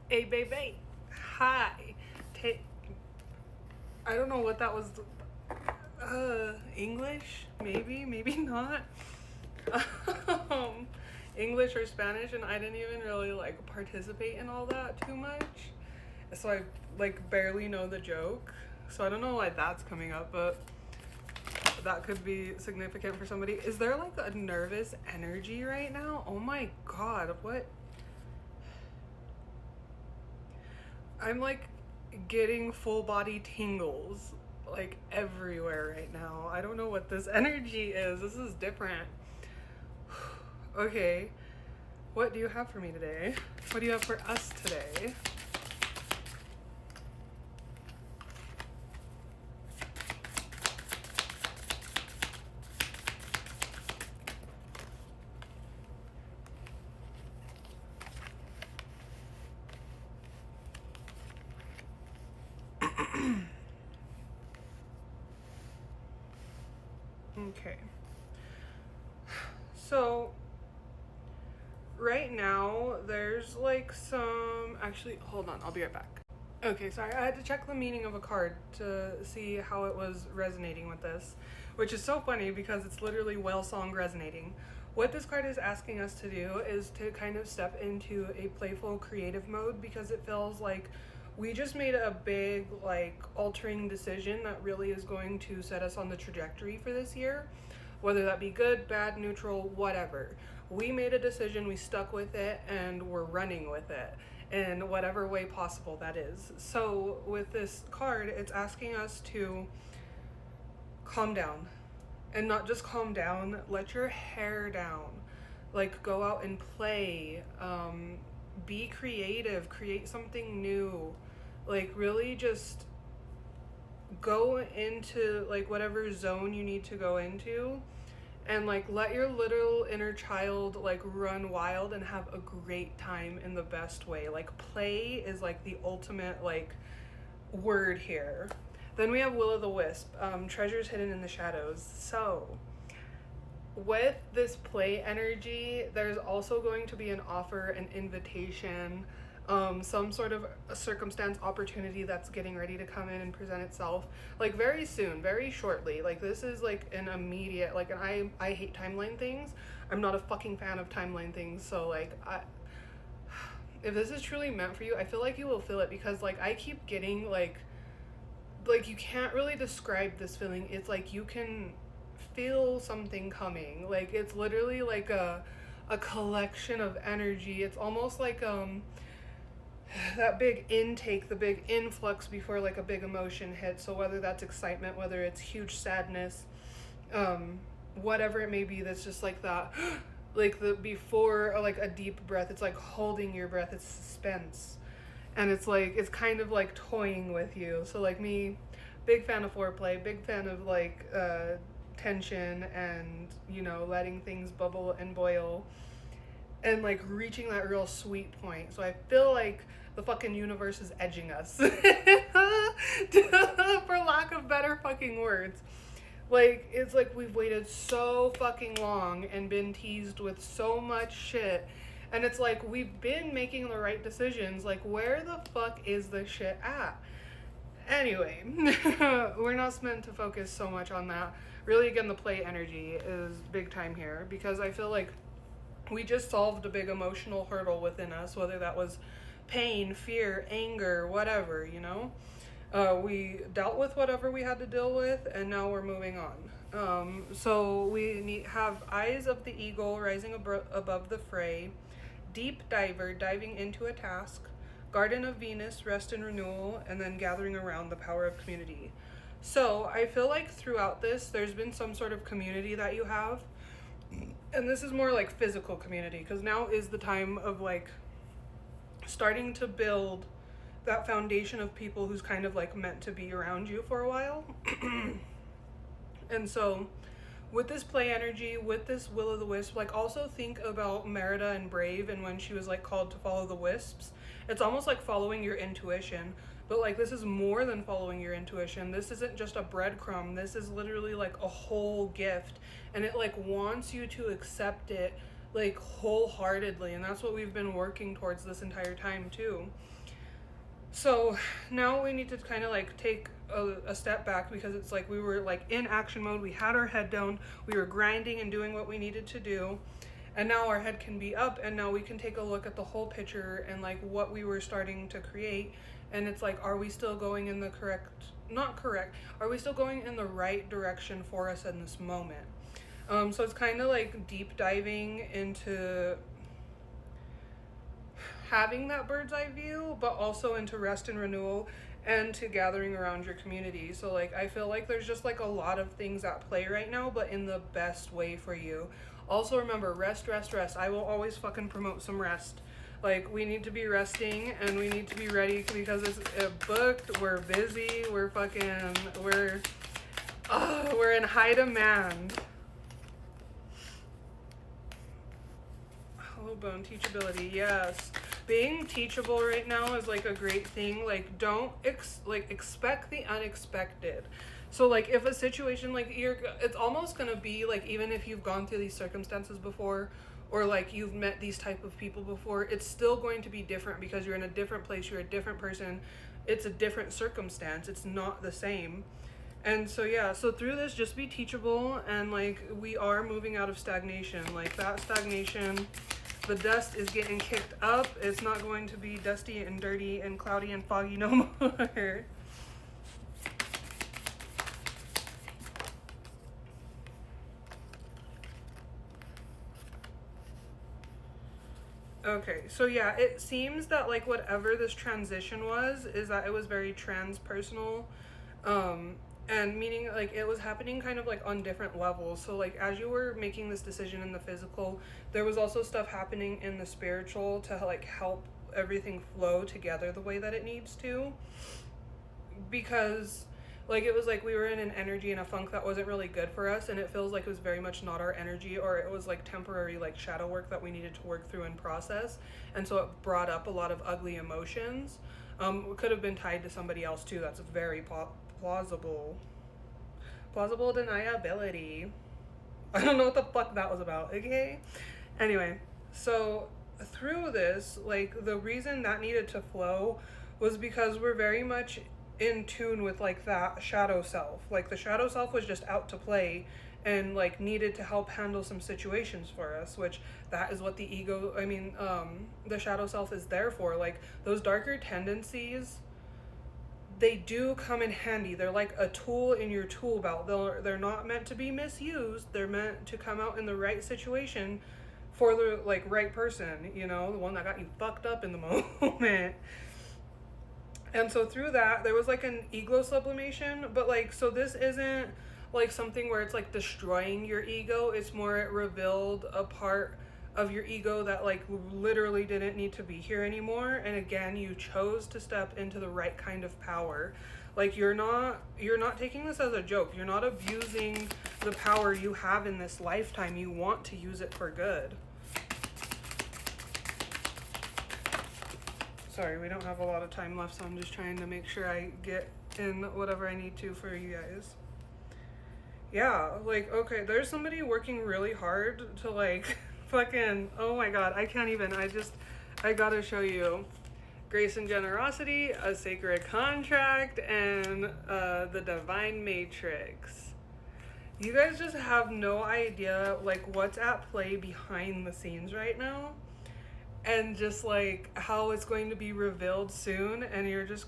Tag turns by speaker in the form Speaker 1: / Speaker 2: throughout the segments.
Speaker 1: Hey, baby. Hi. Ta- I don't know what that was. English? Maybe not. um, English or Spanish, and I didn't even really like participate in all that too much. So I like barely know the joke. So I don't know why that's coming up, but that could be significant for somebody. Is there like a nervous energy right now? Oh my god, what? I'm like getting full body tingles like everywhere right now. I don't know what this energy is. This is different. Okay, what do you have for me today? What do you have for us today? Okay. So, right now, there's like some. Actually, hold on, I'll be right back. Okay, sorry, I had to check the meaning of a card to see how it was resonating with this, which is so funny because it's literally whale song resonating. What this card is asking us to do is to kind of step into a playful creative mode because it feels like we just made a big, like, altering decision that really is going to set us on the trajectory for this year, whether that be good, bad, neutral, whatever. We made a decision, we stuck with it, and we're running with it in whatever way possible that is. So, with this card, it's asking us to calm down. And not just calm down, let your hair down. Like, go out and play. Be creative, create something new. Like, really just go into like whatever zone you need to go into and like let your little inner child like run wild and have a great time in the best way. Like play is like the ultimate like word here. Then we have Will o' the Wisp, treasures hidden in the shadows. So with this play energy, there's also going to be an offer, an invitation, some sort of a circumstance, opportunity that's getting ready to come in and present itself, like very soon, very shortly. Like this is like an immediate, like, and I hate timeline things. I'm not a fucking fan of timeline things. So like, if this is truly meant for you, I feel like you will feel it because like I keep getting like you can't really describe this feeling. It's like you can feel something coming. Like it's literally like a collection of energy. It's almost like that big intake, the big influx before like a big emotion hits. So whether that's excitement, whether it's huge sadness, whatever it may be, that's just like that like the before like a deep breath. It's like holding your breath. It's suspense. And it's like it's kind of like toying with you. So like me, big fan of foreplay, big fan of like tension and letting things bubble and boil and like reaching that real sweet point. So I feel like the fucking universe is edging us for lack of better fucking words. Like it's like we've waited so fucking long and been teased with so much shit, and it's like we've been making the right decisions. Like where the fuck is the shit at? Anyway, we're not meant to focus so much on that. Really, again, the play energy is big time here because I feel like we just solved a big emotional hurdle within us, whether that was pain, fear, anger, whatever. We dealt with whatever we had to deal with, and now we're moving on. So we have Eyes of the Eagle rising above the fray, Deep Diver diving into a task, Garden of Venus, rest and renewal, and then gathering around the power of community. So I feel like throughout this, there's been some sort of community that you have, and this is more like physical community because now is the time of like starting to build that foundation of people who's kind of like meant to be around you for a while. And so with this play energy, with this Will o' the Wisp, like also think about Merida and Brave and when she was like called to follow the wisps. It's almost like following your intuition, but like this is more than following your intuition. This isn't just a breadcrumb. This is literally like a whole gift, and it like wants you to accept it like wholeheartedly, and that's what we've been working towards this entire time too. So now we need to kind of like take a step back, because it's like we were like in action mode, we had our head down, we were grinding and doing what we needed to do, and now our head can be up, and now we can take a look at the whole picture and like what we were starting to create. And it's like, are we still going in the are we still going in the right direction for us in this moment? So it's kind of like deep diving into having that bird's eye view, but also into rest and renewal, and to gathering around your community. So like I feel like there's just like a lot of things at play right now, but in the best way for you. Also remember, rest, rest, rest. I will always fucking promote some rest. Like, we need to be resting, and we need to be ready, because it's booked, we're busy, we're in high demand. Hello, bone teachability, yes. Being teachable right now is like a great thing. Like, don't expect the unexpected. So like if a situation, like it's almost gonna be like, even if you've gone through these circumstances before, or like you've met these type of people before, it's still going to be different, because you're in a different place, you're a different person, it's a different circumstance, it's not the same. And so yeah, so through this, just be teachable, and like we are moving out of stagnation. Like that stagnation, the dust is getting kicked up. It's not going to be dusty and dirty and cloudy and foggy no more. Okay, so yeah, it seems that like whatever this transition was, is that it was very transpersonal, and meaning like it was happening kind of like on different levels. So like as you were making this decision in the physical, there was also stuff happening in the spiritual to like help everything flow together the way that it needs to. Because like it was like we were in an energy and a funk that wasn't really good for us, and it feels like it was very much not our energy, or it was like temporary like shadow work that we needed to work through and process. And so it brought up a lot of ugly emotions. It could have been tied to somebody else too. That's very plausible deniability. I don't know what the fuck that was about. Okay, anyway, so through this, like the reason that needed to flow was because we're very much in tune with like that shadow self. Like the shadow self was just out to play, and like needed to help handle some situations for us, which that is what the ego, the shadow self is there for. Like those darker tendencies, they do come in handy. They're like a tool in your tool belt. They're not meant to be misused. They're meant to come out in the right situation for the like right person, you know, the one that got you fucked up in the moment. And so through that, there was like an ego sublimation, but like, so this isn't like something where it's like destroying your ego. It's more, it revealed a part of your ego that like literally didn't need to be here anymore. And again, you chose to step into the right kind of power. Like you're not taking this as a joke. You're not abusing the power you have in this lifetime. You want to use it for good. Sorry, we don't have a lot of time left, so I'm just trying to make sure I get in whatever I need to for you guys. Yeah, like, okay, there's somebody working really hard to like fucking, oh my god, I can't even, I gotta show you. Grace and Generosity, A Sacred Contract, and The Divine Matrix. You guys just have no idea like what's at play behind the scenes right now. And just like how it's going to be revealed soon, and you're just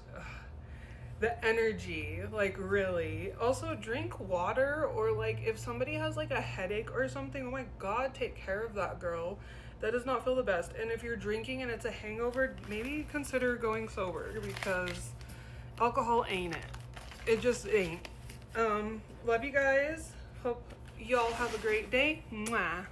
Speaker 1: the energy, like really. Also drink water, or like if somebody has like a headache or something, oh my god, take care of that girl. That does not feel the best. And if you're drinking and it's a hangover, maybe consider going sober, because alcohol ain't it. It just ain't. Love you guys. Hope y'all have a great day. Mwah.